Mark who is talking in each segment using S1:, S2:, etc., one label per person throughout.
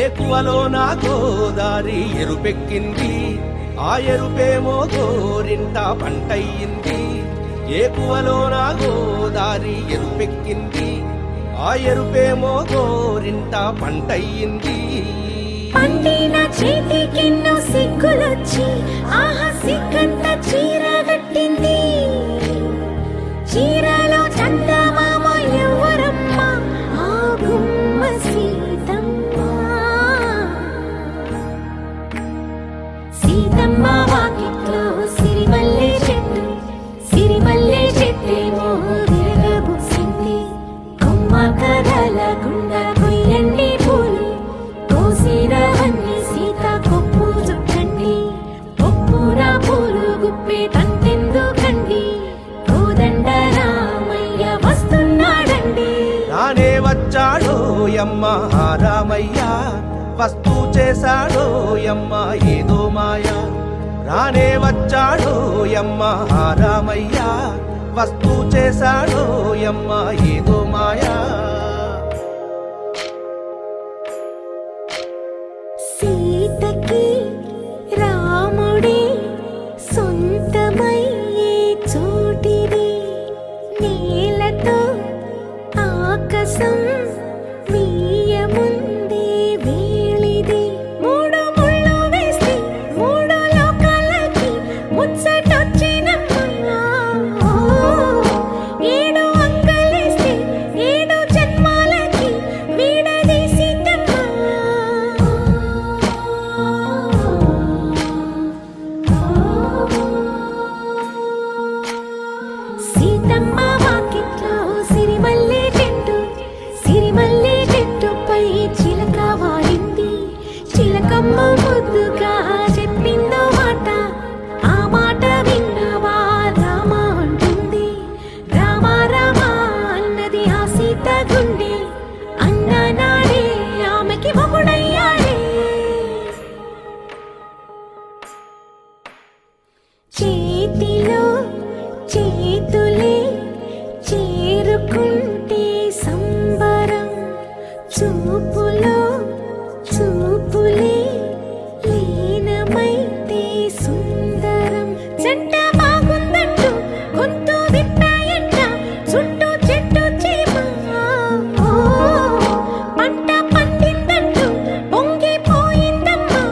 S1: ఏకువలో నా గోదారి ఎరుపెక్కింది, ఆ ఎరుపేమో గోరింట పంటయ్యింది. ఏకువలో నా గోదారి ఎరుపెక్కింది, ఆ ఎరుపేమో గోరింట పంటయ్యింది.
S2: పండిన చేతికెన్నో సిగ్గులొచ్చి ఆహా సిగ్గంత చీర కట్టింది. చీరలో చందమామ ఎవరమ్మ, ఆ గుమ్మ సీతమ్మ. సీతమ్మ వాకిట్లో సిరిమల్లె చెట్టు, సిరిమల్లె చెట్టేమో విరగబూసింది. కొమ్మ కదలకుండా కొయ్యండి పూలు, కోసిరవన్నీ సీత కొప్పు చుట్టండి. కొప్పున పూలు గుప్పే తంతెందుకండి, కోదండ రామయ్య వస్తున్నాడండి.
S1: రానే వచ్చాడో యమ్మ రామయ్య, వస్తూ చేశాడో యమ్మ ఏదో మాయ. రానే వచ్చాడో యమ్మ రామయ్య, వస్తూ చేశాడో యమ్మ ఏదో మాయా.
S2: సీతకి రాముడే సొంతమయ్యే చోటిది, నేలతో ఆకాశం వీయముందే వేళిది. మూడు ముళ్ళు వేస్తే మూడు లోకాలకి ముచ్చటొచ్చినమ్మా. ఏడు అంగలేస్తే ఏడు జన్మాలకి వీడదీసిద్దమ్మా. సీతమ్మ వాకిట్లో సిరిమల్లె చెట్టు, సిరిమల్లె చెట్టుపై చిలక వాడింది. చిలకమ్మ ముద్దుగా చెప్పిందో మాట, ఆ మాట విన్నవా రామ అంటుంది. రామ రామ అన్నది ఆ సీత గుండె, అన్న నాడే ఆమెకి మొగుడయ్యాడే. చేతిలో చేతులే చేరుకుంటే సంబరం, చూపులో చూపులే లీనమైతే సుందరం. జంట బాగుందంటూ గొంతు విప్పాయంట చుట్టూ చెట్టు చీమ. పంట పండిందంటూ పొంగిపోయిందమ్మా,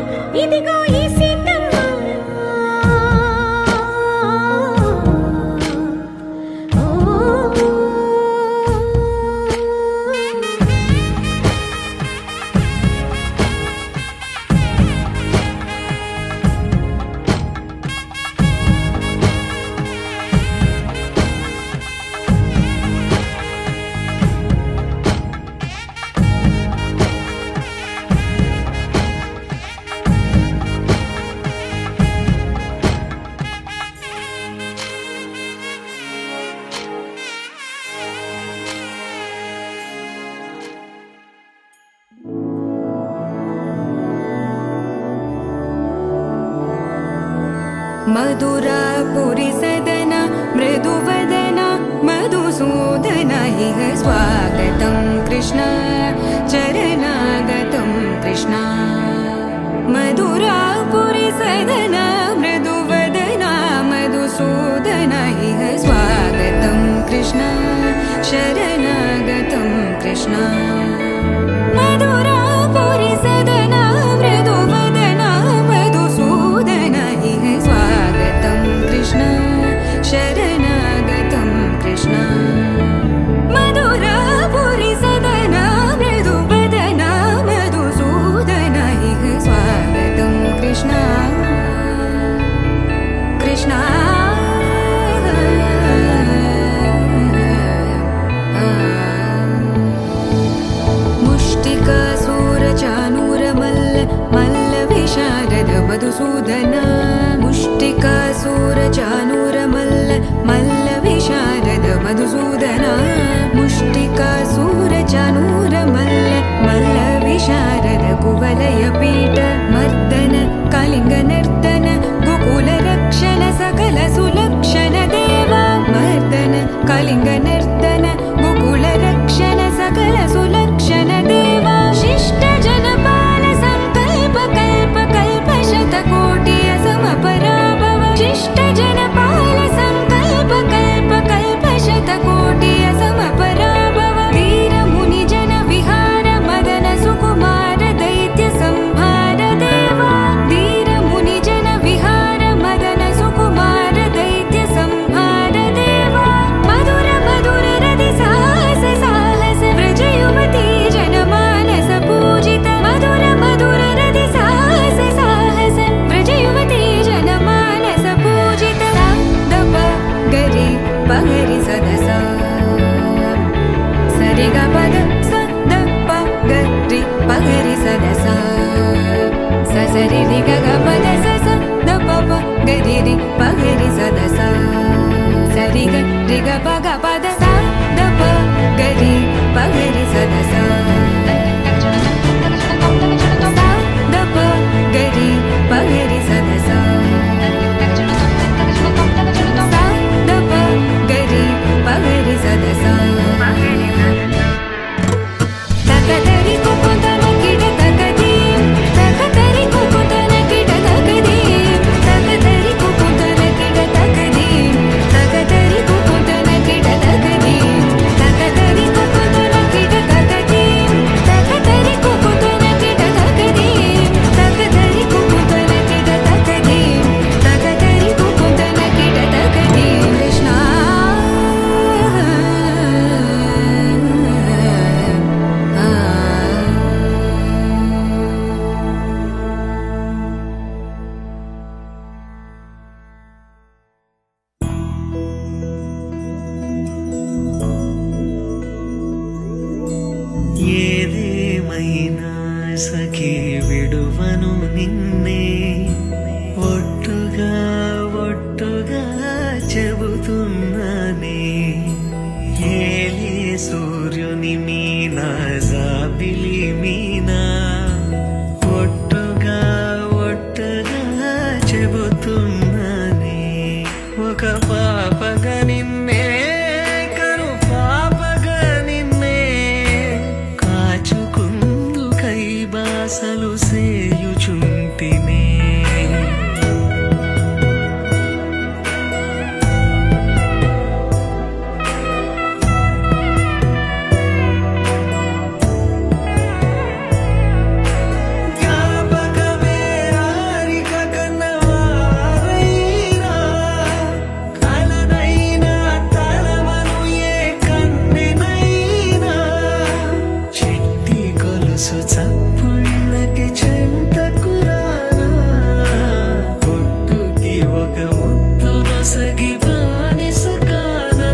S2: ఇదిగో ఈ సీతమ్మ.
S3: मधुरापुरी सदन मृदुवदन मधुसूदन इह स्वागतं कृष्ण चरणागतं कृष्ण. मधुरापुरी सदन मृदुवदन मधुसूदन इह स्वागतं कृष्ण शरणागतं कृष्ण. मधुरापुरी सदन मृदुवदन मधुसूदन इह स्वागतं कृष्ण शरणागतं कृष्ण. मधुरापुरी सदन मृदुवदन मधुसूदन इह स्वागतं कृष्ण कृष्ण. मुष्टिकासूरचानूरमल्ल मल्लविशारद मधुसूदन. मुष्टिकासूरचानूरमल्ल मल्लविशारद मधुसूदन. मुष्टिकासूरचानूरमल्ल मल्लविशारद कुवलयपीठ मर्दन कलिङ्गनर्तन गोकुलरक्षण सकल सुलक्षण देवा. मर्दन कलिङ्गनर्तन गोकुलरक्षण सकल सुलक्षण देवा. शिष्ट जनपाल
S4: చెబుతున్నానే ఏలే సూర్యుని మీనా జాబిలి మీనా ఒట్టుగా చెబుతున్నానే ఒక పాపగా నిన్నే కను పాపగా నిన్నే కాచుకుందు కై బాసలు సేయుచుంటినే చప్పుళ్ళకి చెంతకురానా పొట్టుకి ఒక ముద్దు నొసగి బానిస కానా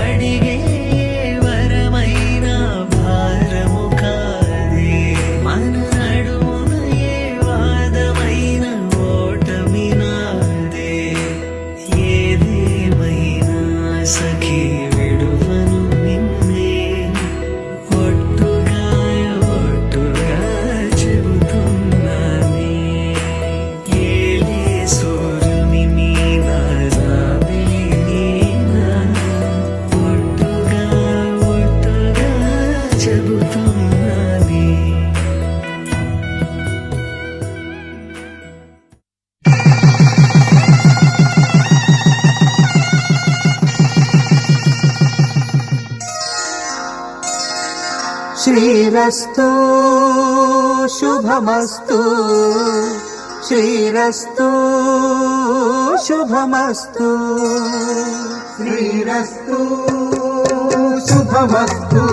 S4: అడిగే వరమైన భారము కాదే మన నడుమున ఏ వాదమైన ఓటమి నాదే ఏదేమైనా సఖీ విడువను నిన్నే ఒట్టుగా చెబుతున్నానే ఏలే సూర్యుని మీనా జాబిలి మీనా ఒట్టుగా చెబుతున్నానే
S1: శ్రీరస్తు శుభమస్తు శ్రీరస్తు శుభమస్తు శ్రీరస్తు శుభమస్తు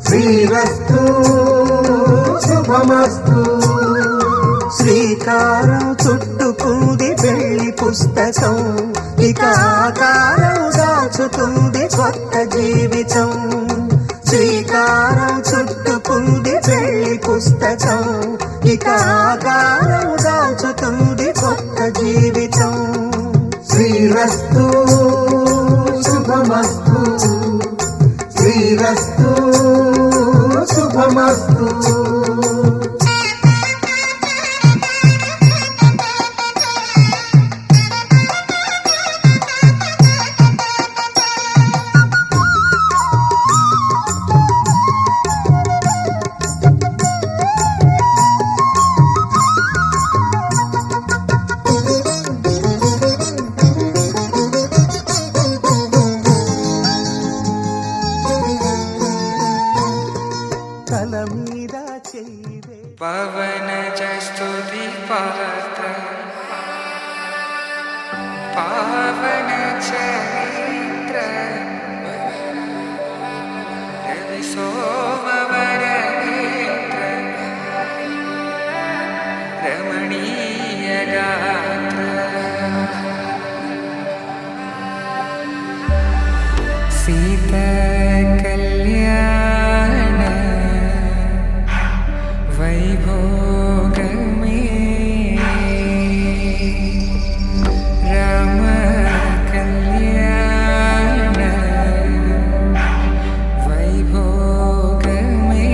S1: శ్రీరస్తు శుభమస్తు శ్రీకారం చుట్టుకుంది పెళ్లి పుస్తకం ఇక ఆకారం దాచుతుంది కొత్త జీవితం శ్రీకారం చుట్టుకుంది పెళ్లి పుస్తకం ఇక ఆకారం దాచుతుంది కొత్త జీవితం శ్రీరస్తు శుభమస్తు శ్రీరస్తు శుభమస్తు తల మీద చెయ్యి
S5: పవన స్తుతి పాత్ర పావన చరిత్ర రవి సోమవర నేత్ర రమణీయ గాత్ర సీత కళ్యాణ వైభోగమే రామ కళ్యాణ వైభోగమే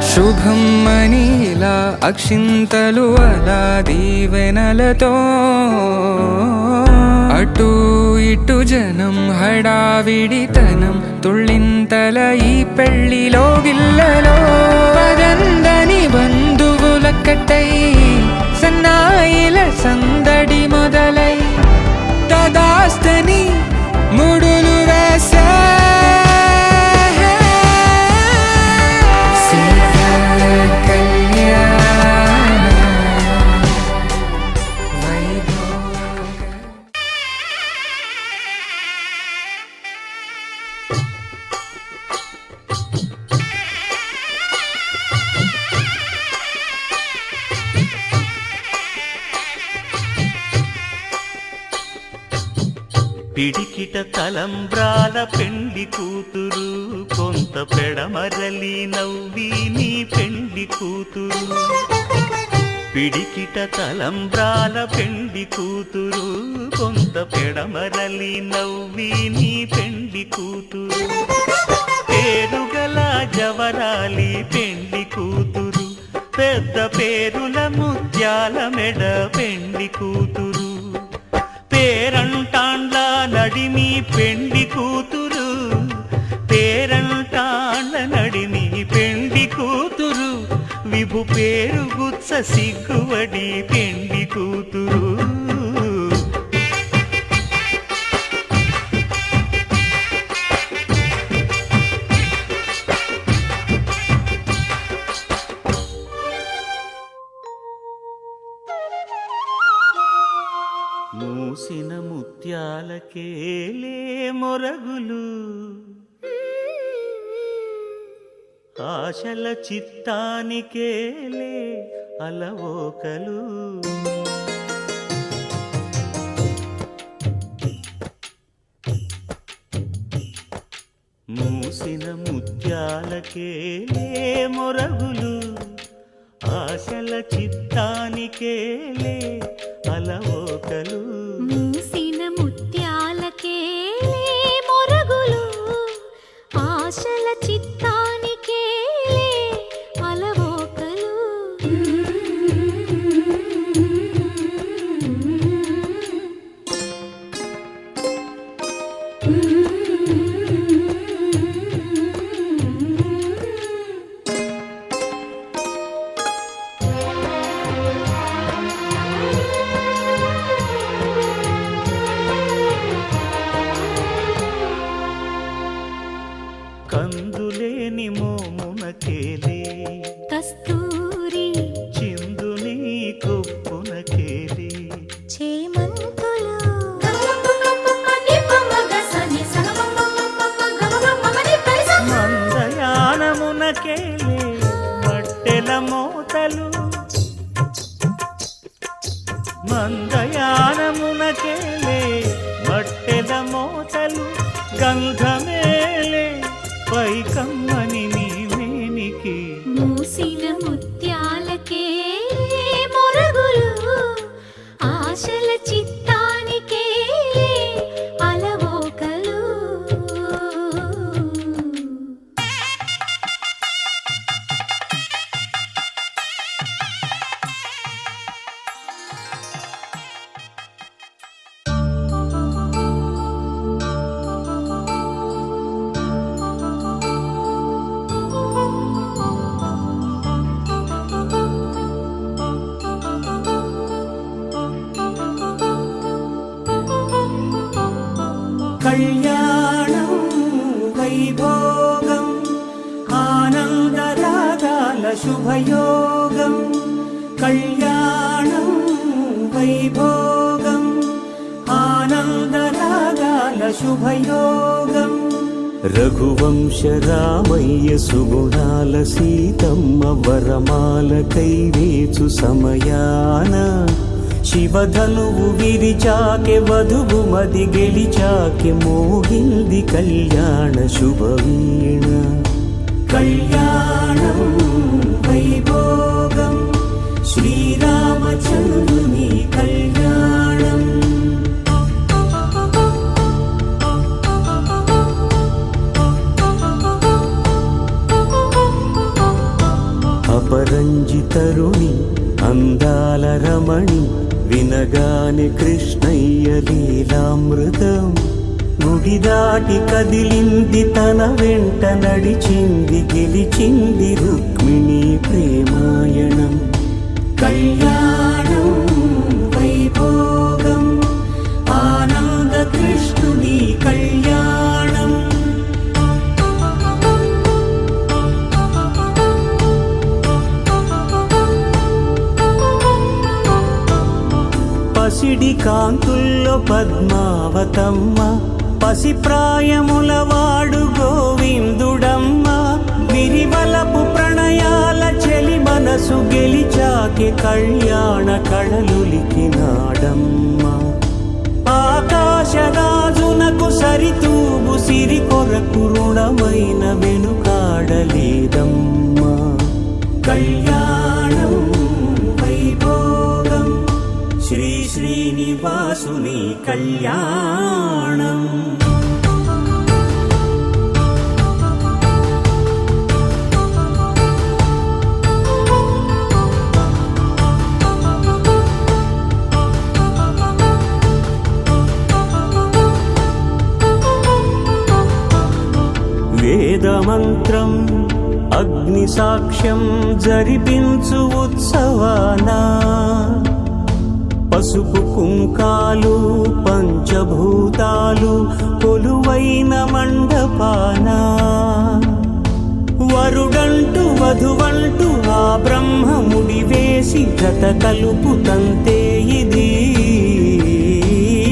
S5: శుభం మనీలా అక్షింతలు అలా దీవెనలతో అటు ఇటు జనం హడావిడితనం తుళ్ళింతల ఈ పెళ్లిలో గిల్లలో పదందని బంధువులక్కటై సన్నాయిల సందడి మొదలై తదాస్తని ముడులు వేసే
S4: పిడికిట తలంబ్రాల పెండి కూతురు కొంత పెడమరలి నవ్వి నీ పెండి కూతురు పిడికిట తలంబ్రాల పెండి కూతురు కొంత పెడమరలి నవ్వి నీ పెండి కూతురు పేరుగల జవరాలి పెండి కూతురు పెద్ద పేరుల ముత్యాల మెడ పెండి కూతురు పేరంటాండ్ల నడిమి పెండి కూతురు పేరంటాండ్ల నడిమి పెండి కూతురు విభు పేరు గుత్స సిగ్గువడి పెండి కూతురు మూసిన ముత్యాలకేలే మొరగులు ఆశల చిత్తానికేలే అలవోకలు మూసిన ముత్యాలకేలే మొరగులు ఆశల చిత్తానికేలే అలవోకలు
S2: మూసిన ముత్యాలకేలే మొరగులు ఆశల చిత్తానికేలే అలవోకలు
S4: కందులేని మోమునకేలే
S2: కస్తూరి
S4: చిందుని కొప్పునకేలే
S2: చేమంతులు
S4: మందయానమునకేలే మట్టెల మోతలు మందయానమునకేలే మట్టెల మోతలు గంధమేలే పైకమ్మని నీ మేనికి
S2: మూసిన ముత్యాలకేలే మొరగులు ఆశల చిత్తానికేలే అలవోకలు
S1: కళ్యాణం వైభోగం ఆనందరాగాల శుభయోగం కళ్యాణం వైభోగం ఆనందరాగాల శుభయోగం
S4: రఘువంశ రామయ్య సుగుణాల సీతమ్మ వరమాల కైవేచు సమయాన శివధనువు విరిచాకె వధువు మది గెలిచాకె మోగింది కళ్యాణ శుభవీణ
S1: కళ్యాణం వైభోగం శ్రీరామచంద్రుని కళ్యాణం
S4: అపరంజి తరుణి అందాల రమణి వినగానే కృష్ణయ్య లీలామృతం గుడి దాటి కదిలింది తన వెంట నడిచింది గెలిచింది రుక్మిణి ప్రేమాయణం
S1: కళ్యాణం వైభోగం ఆనంద కృష్ణుని కళ్యాణం
S4: పసిడి కాంతుల్లో పద్మావతమ్మ పసిప్రాయముల వాడు గోవిందుడమ్మ విరివలపు ప్రణయాల చెలి మనసు గెలిచాకే కళ్యాణ కళలులికినాడమ్మ ఆకాశరాజు కొరకు రుణమైన వెనుకాడలేదమ్మా. కళ్యాణం వైభోగం శ్రీ శ్రీనివాసుని కళ్యాణం. వేదమంత్రం అగ్ని సాక్ష్యం జరిపించు ఉత్సవానా, పసుపు కుంకాలు పంచభూతాలు కొలువైన మండపానా, వరుడంటూ వధువంటూ ఆ బ్రహ్మముడి వేసి జత కలుపుతంతే ఇది.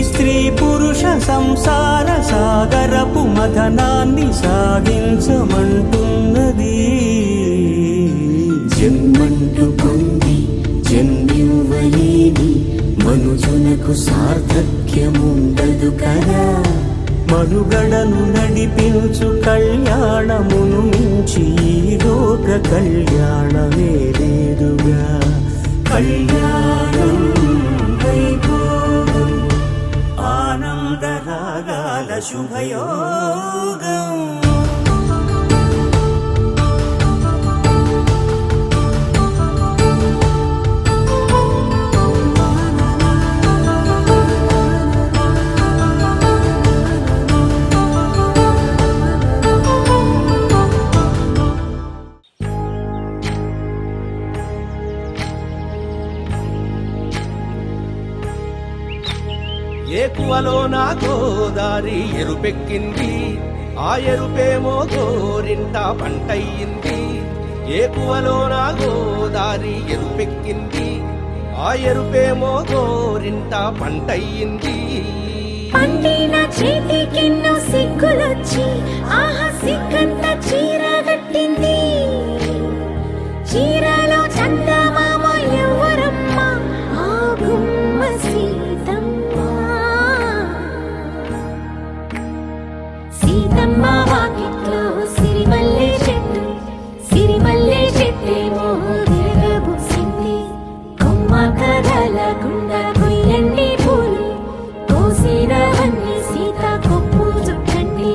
S4: స్త్రీ పురుష సంసార సాగరపు మథనాన్ని సాగించమంటున్నది. జన్మంటూ పొంది జన్మివ్వలేని మనుజునకు సార్థక్యముండదు కదా. మనుగడను నడిపించు కళ్యాణమును మించి ఈ లోక కళ్యాణమే లేదుగా. కళ్యాణం వైభోగం ఆనందరాగాల శుభయోగం.
S6: ఏకువలో నా గోదారి ఎరుపెక్కింది, ఆ ఎరుపేమో గోరింట పంటయ్యింది. ఏకువలో నా గోదారి ఎరుపెక్కింది, ఆ ఎరుపేమో గోరింట పంటయ్యింది.
S2: పండిన చేతికెన్నో సిగ్గులొచ్చి ఆహా సిగ్గంత చీర కట్టింది. చీరలో చందమామ ఎవరమ్మ, ఆ గుమ్మ సీతమ్మ. సీతమ్మ వాకిట్లో సిరిమల్లె చెట్టు, సిరిమల్లె చెట్టేమో విరగబూసింది. కొమ్మ కదలకుండా కొయ్యండి పూలు, కోసినవన్నీ సీత కొప్పు చుట్టండి.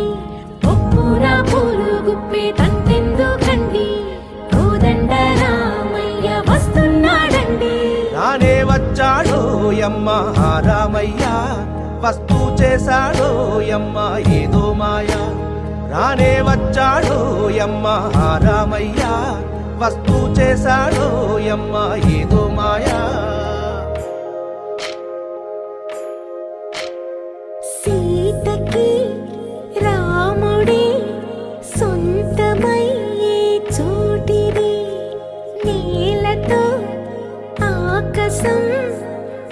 S2: కొప్పున పూలు గుప్పే తంతెందుకండి, కోదండ రామయ్య వస్తున్నాడండి.
S6: రానే వచ్చాడో యమ్మ రామయ్య, వస్తూ చేశాడో యమ్మ ఏదో మాయ. రానే వచ్చాడో యమ్మ రామయ్య, వస్తూ చేశాడో యమ్మ ఏదో మాయా.
S2: సీతకి రాముడే సొంతమయ్యే చోటిది, నేలతో ఆకాశం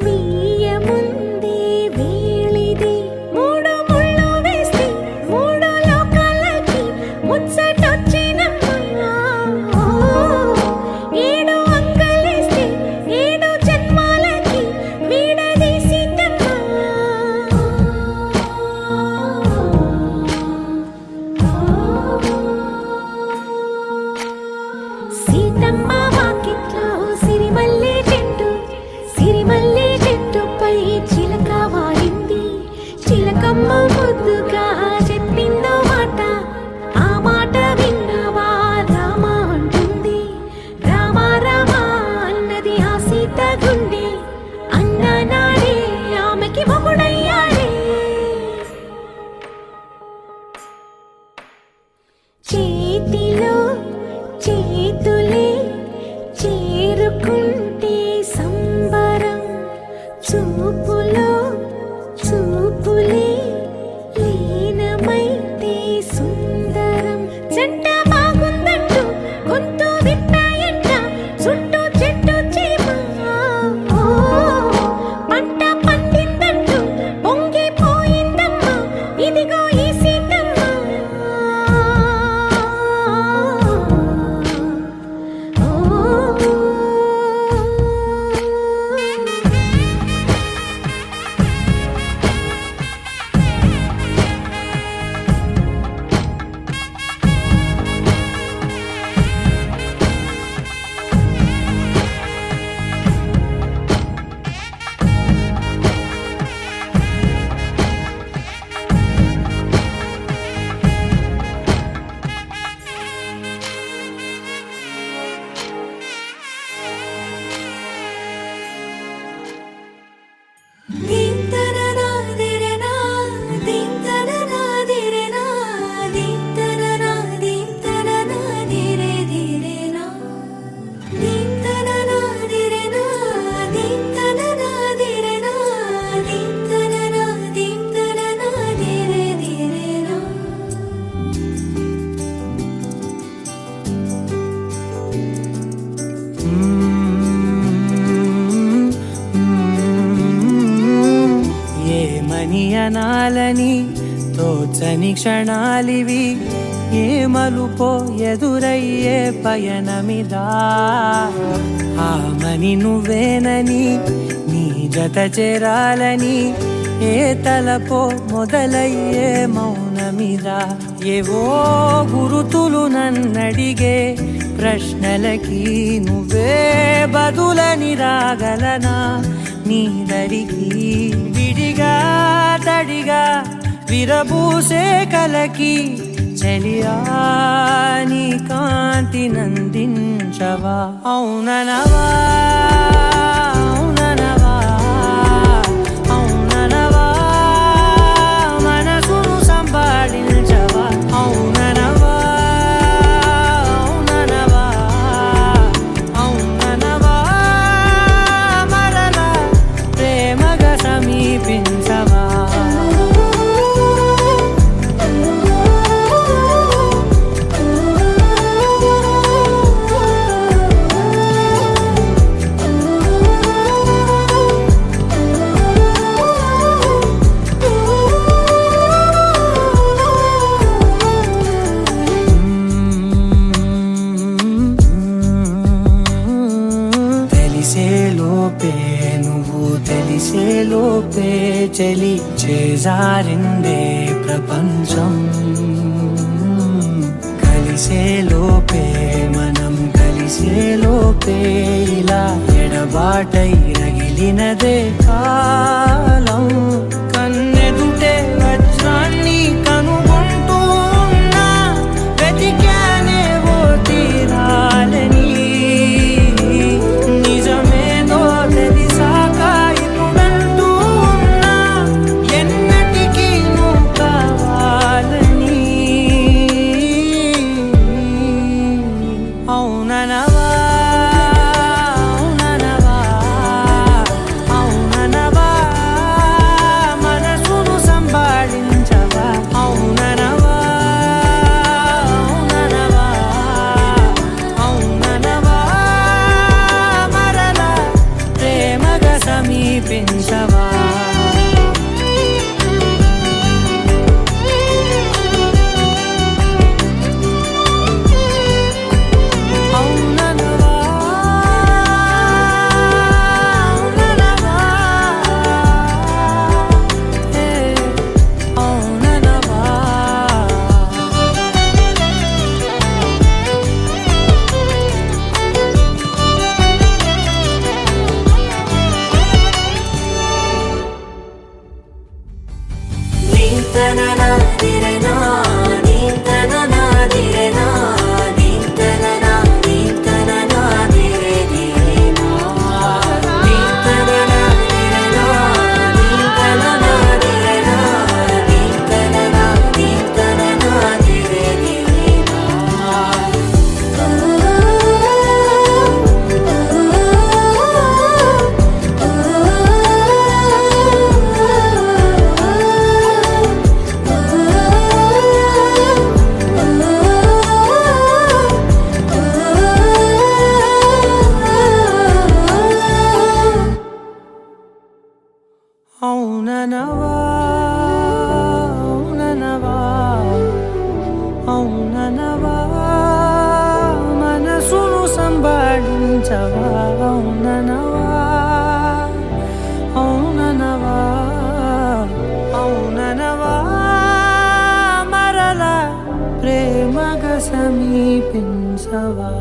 S2: మీయముందే వేళిది. మూడు ముళ్ళు వేస్తే మూడు లోకాలకి ముచ్చటొచ్చినమ్మా. ఏడు అంగలేస్తే ఏడు జన్మాలకి వీడదీసిందమ్మా. సీతమ్మ వాకిట్లో సిరిమల్లె చెట్టు, సిరిమల్లె చెట్టుపై చిలక వాలింది. చిలకమ్మ ముద్దుగా చెప్పిందో మాట, ఆ మాట విన్నవా రామ అంటుంది. రామ రామ అన్నది ఆ సీత గుండె, అన్న నాడే ఆమెకి మొగుడయ్యాడే. చేతిలో చేతులే చేరుకుంటే సంబరం, చూపులో చూపులే లీనమైతే సుందరం. జంట బాగుందంటూ గొంతు విప్పాయంట చుట్టూ చెట్టు చీమ. పంట పండిందంటూ పొంగిపోయిందమ్మా, ఇదిగో ఈ సీతమ్మ.
S1: అనాలని తోచని క్షణాలివి ఏ మలుపో ఎదురయ్యే పయనమిదా ఆమని నువ్వేనని నీ జత చేరాలని ఏ తలపో మొదలయ్యే మౌనమిదా ఏవో గురుతులు నన్నడిగే ప్రశ్నలకి నువ్వే బదులని రాగలనా నీ దరికి విడిగా తడిగా విరబూసే కలకి చెలియా నీ కాంతి నందించవా అవుననవా అవుననవా అవుననవా మనసును సంపాదించవా అవుననవా అవుననవా అవుననవా మరలా ప్రేమగా సమీపించవా తెలిసేలోపే చలి చేజారిందే ప్రపంచం కలిసేలోపే మనం కలిసేలోపే ఇలా ఎడబాటై రగిలినదే కాలం కన్నెదుటే వజ్రాన్ని కనుగొంటూ ఉన్నా వెతికానే ఓ తీరాలని నిజమేదో తెలిసాక ఇప్పుడంటూ ఉన్నా ఎన్నటికీ నువ్వు కావాలని అవుననవా అవుననవా అవుననవా మనసును సంపాదించవా అవుననవా అవుననవా అవుననవా మరలా ప్రేమగా సమీపించవా అవుననవా అవుననవా ఏ అవుననవా అవుననవా అవుననవా అవుననవా మనసును సంపాదించవా అవుననవా అవుననవా అవుననవా మరలా ప్రేమగా సమీపించవా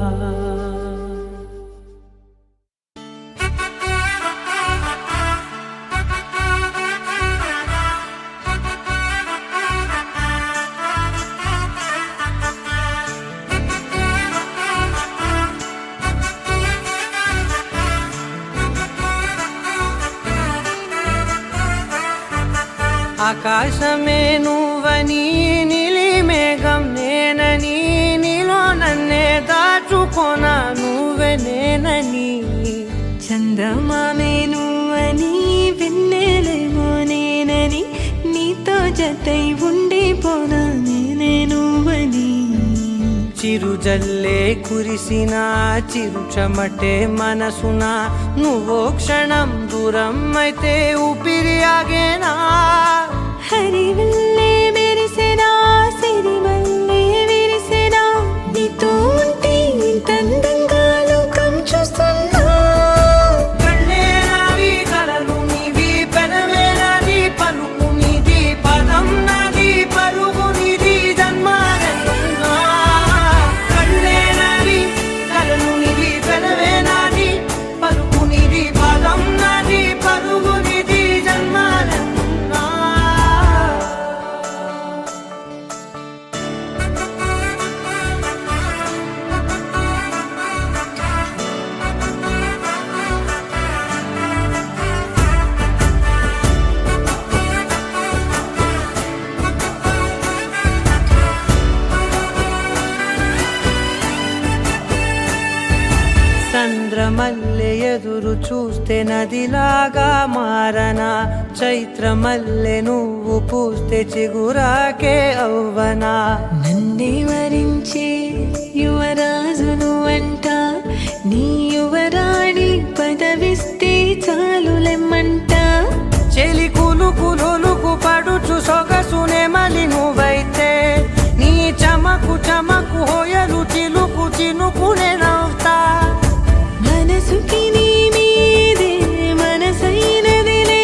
S1: ఆకాశమే నువ్వని నీలి మేఘం నేనని నీలో నన్నే దాచుకోనా నువ్వే నేనని
S3: చందమామే నువ్వని వెన్నెలేమో నేనని నీతో జతై ఉండిపోనా నేనే నువ్వని
S1: చిరుజల్లే కురిసిన చిరుచమటే మనసున నువ్వో క్షణం దూరం అయితే ఊపిరి ఆగేనా
S3: హరివిల్లే మెరిసెనా సిరిమల్లే విరిసెనా నీతో ఉంటే ఇంతందంగా లోకం చూస్తున్నా
S1: కళ్ళే నావి కలలు నీవి పెనవే నాది పలుకు నీది పదం నాది పరుగు నీది జన్మాలెన్నున్నా కళ్ళే నావి కలలు నీవి పెనవే నాది పలుకు నీది పదం నాది పరుగు నీది జన్మాలెన్నున్నా చంద్రమల్లె ఎదురు చూస్తే నదిలాగా మారనా చైత్రమల్లె నువ్వు పూస్తే చిగురాకే అవ్వనా
S3: నన్నే వరించే యువరాజును అంట నీ యువరాణి పదవిస్తే చాలులెమ్మంట
S1: చెలి కులుకు పడుచు సొగసునే మలి నువ్వైతే నీ చమకు చమకు హోయలు చిలుకు చినుకునే నవ్వుతా
S3: మనసుకి నీ మీదే మనసైనదిలే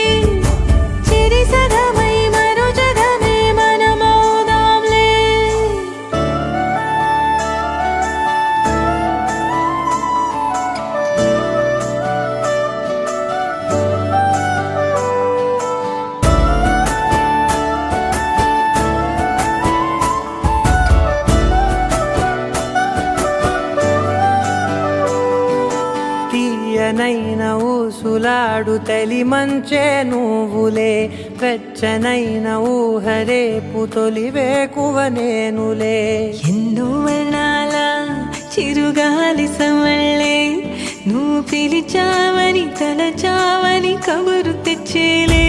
S3: చెరి సగమై మరో జగమే మనమౌదాంలే
S1: తీయనైన ఊసులాడు తలి మంచే నువ్వులే వెచ్చనైన ఊహరేపు తొలి వేకువ నేనులే
S3: ఎన్నో వర్ణాల చిరుగాలి సమళ్ళే నువ్వు పిలిచావని తలచావని కబురు తెచ్చేలే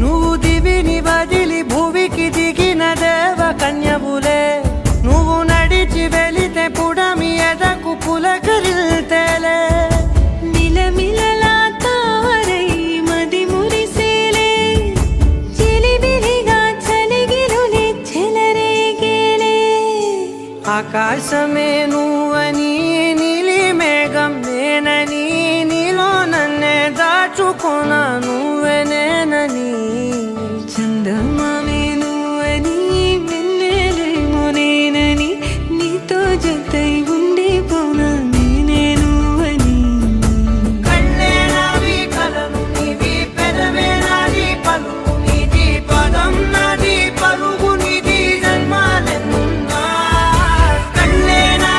S1: నువ్వు దివిని వదిలి భూమికి దిగిన దేవ కన్యవులే నువ్వు నడిచి వెళితే పుడమి ఎదకు పులకరిల్తేలే
S3: మిలమిలలా తారై మది మురిసేలే చిలిబిలిగా చలిగిలునే చెలరేగేలే
S1: ఆకాశమే నువ్వని నీలి మేఘం నేనని నీలో నన్నే దాచుకున్నా నువ్వే నేనని
S3: చందమామే నువ్వని వెన్నెలేమో నేనని నీతో జతై ఉండిపోనా నేనే నువ్వని
S1: కళ్ళే నావి కలలు నీవి పెదవే నాది పలుకు నీది పదం నాది పలుగు నీది జన్మాలెన్నున్నా కళ్ళే నావి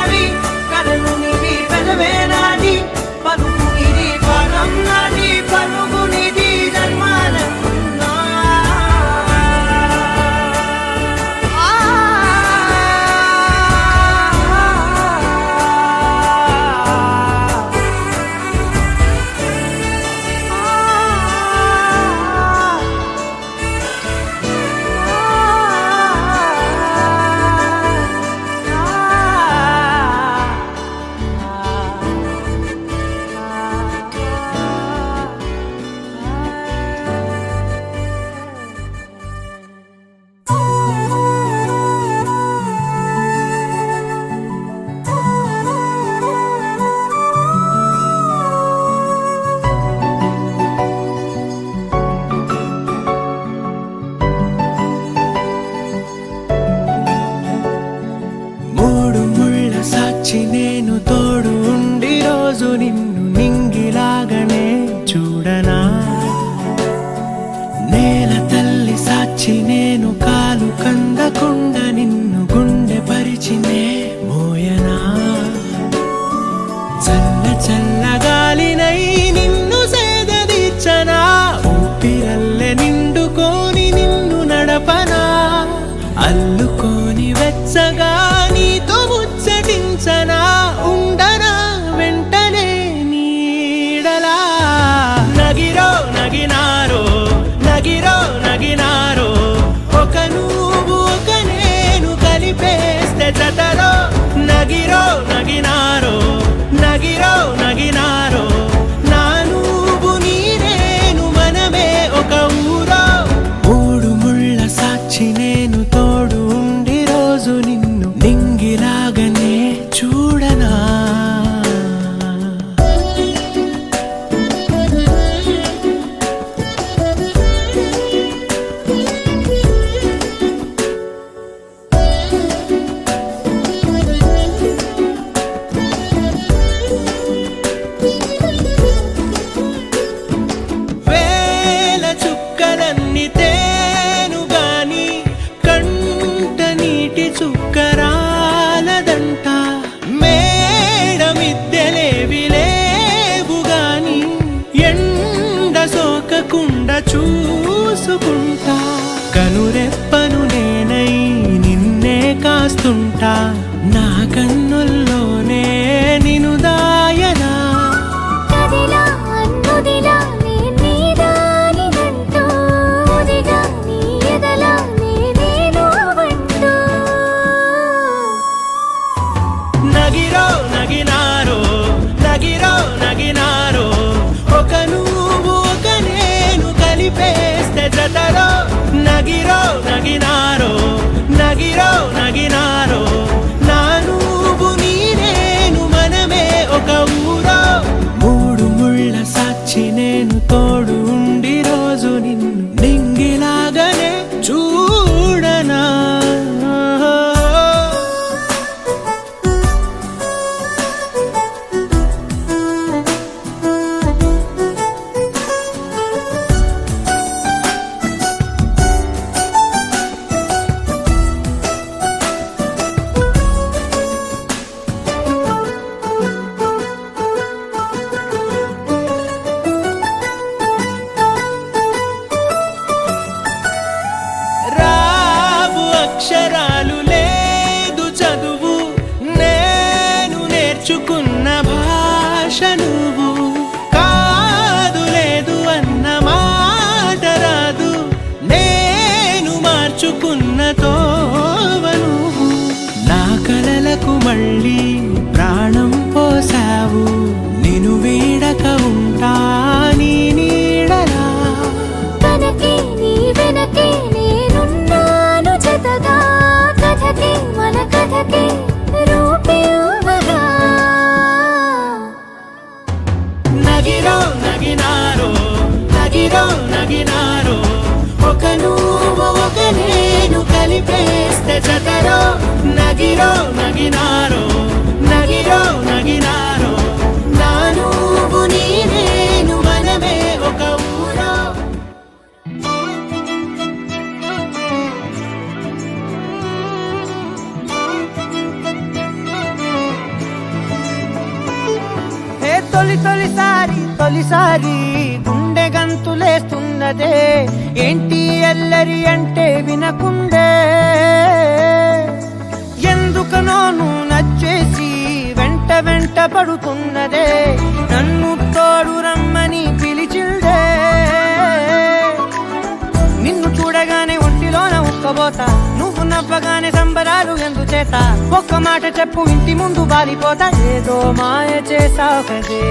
S4: చూసుకుంటా కనురెప్పను నేనై నిన్నే కాస్తుంటా నా కన్నుల్లోనే నిను దాయనా
S2: కదిలా అన్నుదిలా నీ దానినంటూ ఉదిగా నీ ఎదలా నేను వంటూ
S4: నగిరో నగినారో నగిరో నగినారో ఒక నువ్వు ఒక నేను కలిపేస్తే జతరో నగిరో నగినారో నగిరో నగినారో నా నువ్వు నీ నేను మనమే ఒక ఊరో మూడు ముళ్ళ సాక్షి నేను తోడు ఉండి రోజు నిన్ను నింగిలాగానే చూడనా రావు అక్షరాలు లేదు చదువు నేను నేర్చుకున్న భాష నువ్వు కాదు లేదు అన్న మాట రాదు నేను మార్చుకున్న తోవ నువ్వు నా కలలకు మళ్ళీ ప్రాణం పోసావు నిన్ను వీడక ఉంటా నీ నీడలా
S2: కనకే నీ వెనకే నేనున్నాను జతగా కథకే మన కథకే రూపేవగా
S4: నగిరో నగినారో నగిరో నగినారో ఒక నువ్వు ఒక నేను కలిపేస్తే జతరో నగిరో నగినారో నగిరో నగినారో నా నువ్వు నీ నేను మనమే ఒక ఊరో
S1: ఏ తొలిసారి గుండె గంతులేస్తున్నదే ఏంటి ఎల్లరి అంటే వినకుండే ఎందుకనో నువ్వు నచ్చేసి వెంట పడుతున్నదే నన్ను తోడు రమ్మని పిలిచిందే నిన్ను చూడగానే ఒంటిలోన ఉక్కబోతా నువ్వు నవ్వగానే సంబరాలు ఎందుచేత ఒక్క మాట చెప్పు ఇంటి ముందు బాలిపోతా ఏదో మాయ చేసావు కదే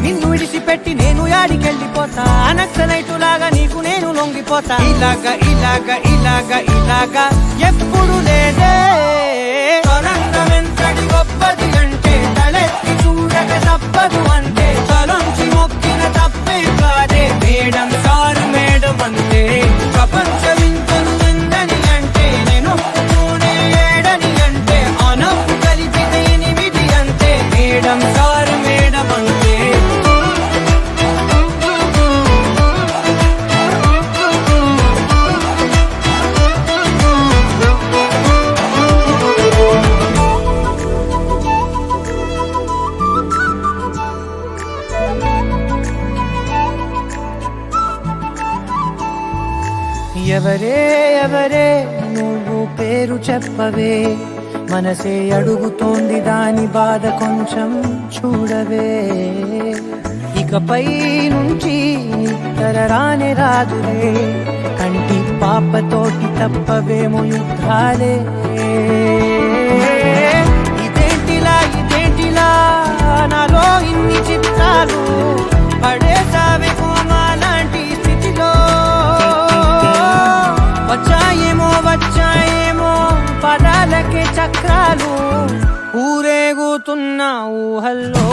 S1: నిన్ను విడిచిపెట్టి నేను యాడికెళ్ళిపోతా నక్సలైటులాగా నీకు నేను లొంగిపోతా ఇలాగా ఇలాగా ఇలాగా ఇలాగా ఎప్పుడు లేదే తొరంగమెంతటి గొప్పది అంటే తలెత్తి చూడక తప్పదు అంటే తలొంచి మొక్కిన తప్పే కాదే మేడం సారు మేడం అంటే ప్రపంచమింతను ఎందని అంటే నేను ఒప్పుకోనే ఏడని అంటే అనప్పు కలిపితే 8 అంటే మేడం సారు మేడం అంటే ఎవరే నువ్వు పేరు చెప్పవే మనసే అడుగుతోంది దాని బాధ కొంచెం చూడవే ఇకపై నుంచి నిద్ర రానే రాదులే కంటి పాపతోటి తప్పవేమో యుద్ధాలే ఇదేంటిలా నాలో ఇన్ని చిత్రాలు పడేసావే కోమా లాంటి స్థితిలో వచ్చాయేమో పదాలకే చక్రాలు ఊరేగుతున్న ఊహల్లో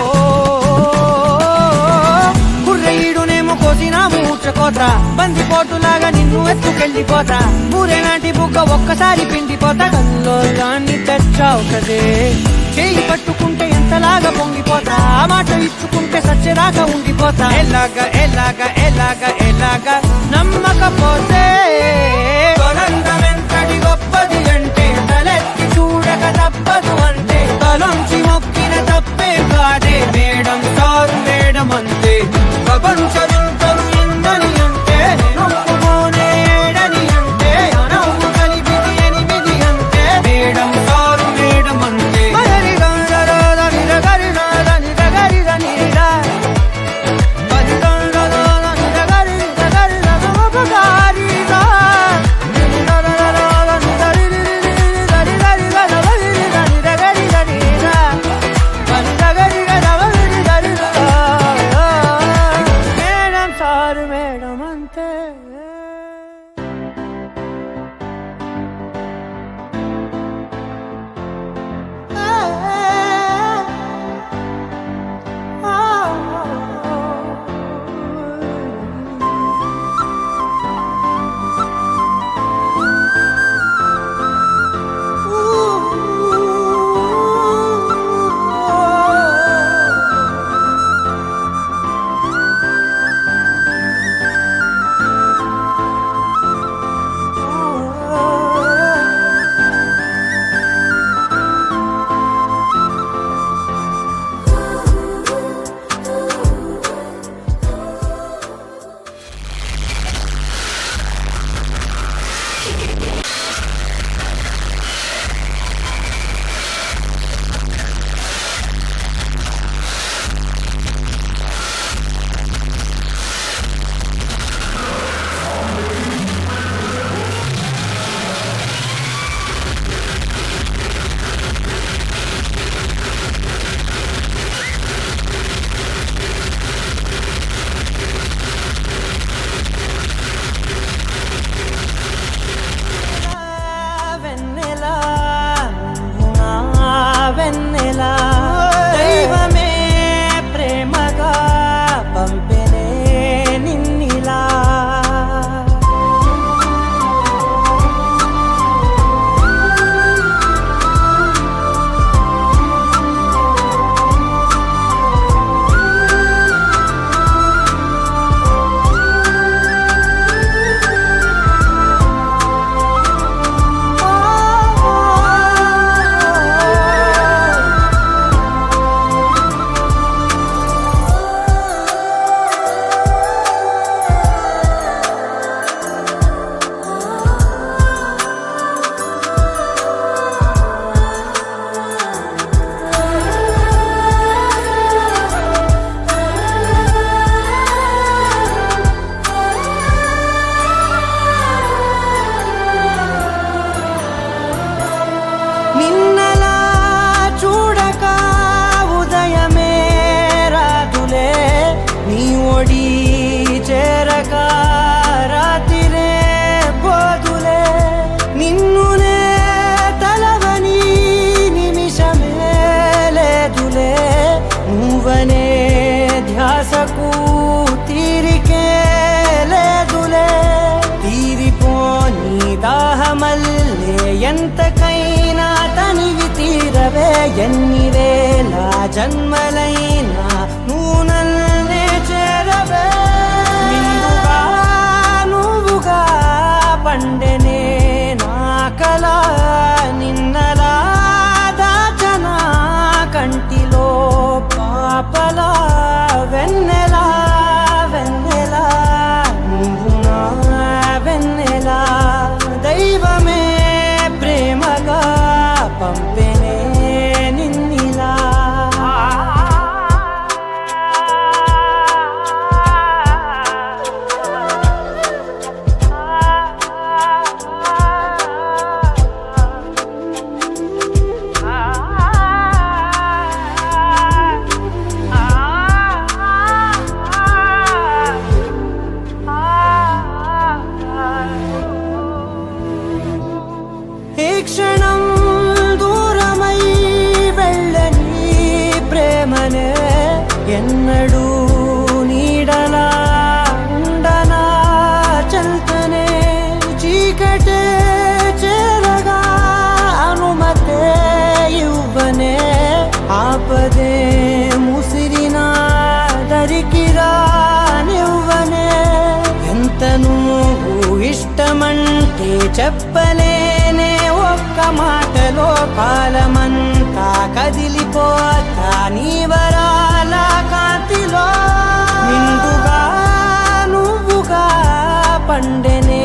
S1: గుర్రెయుడునేమో కోసిన మూర్చకోత బందిపోటులాగా నిన్ను ఎత్తుకెళ్ళిపోతా ఊరేనాటి బుగ్గ ఒక్కసారి పిండిపోతా కల్లోలాన్ని తెచ్చావు కదే చేయి పట్టుకుంటే ఎంతలాగా పొంగిపోతా ఆ మాట ఇచ్చుకుంటే సచ్చేదాకా ఉండిపోతా ఎలాగా నమ్మకపోతే తొలంగమెంతటి గొప్పది అంటే తలెత్తి చూడక తప్పదు అంటే తలొంచి మొక్కిన తప్పే కాదే మేడం సారు మేడం అంతే ప్రపంచమింతను ఎందని అంటే నేను అంతే వెన్నెలా దైవమే ప్రేమగా పంపెనే నిన్నిలా నిన్నలా చూడక ఉదయమే రాదులే నీ ఒడి చేరక రాతిరే పోదులే నిన్నునే తలవని నిమిషమే లేదులే నువ్వనే ధ్యాసకు తీరికే లేదులే తీరిపోని దాహమల్లే ఎంతకైనా తనివి తీరవే ఎన్ని వేల జన్మలైనా నువ్వు నన్నే చేరవే నిన్నుగా నువ్వుగా పండెనే నా కల నిన్నలా దాచనా కంటిలో పాపలా వెన్నెలా వెన్నెలా నువ్వు నా వెన్నెలా దైవమే ప్రేమగా పంపెనే నిన్నిలా ఈ క్షణం దూరమై వెళ్ళని ప్రేమనే ఎన్నడూ నీడలా ఉండనా చల్తనే చీకటే చేరగా అనుమతే ఇవ్వనే ఆపదే ముసిరినా దరికి రానివ్వనే ఎంత నువ్వు ఇష్టమంటే చెప్పలేనే ఒక్క మాటలో కాలమంతా కదిలిపోతా నీ వరాల కాంతిలో నిండుగా నువ్వుగా పండెనే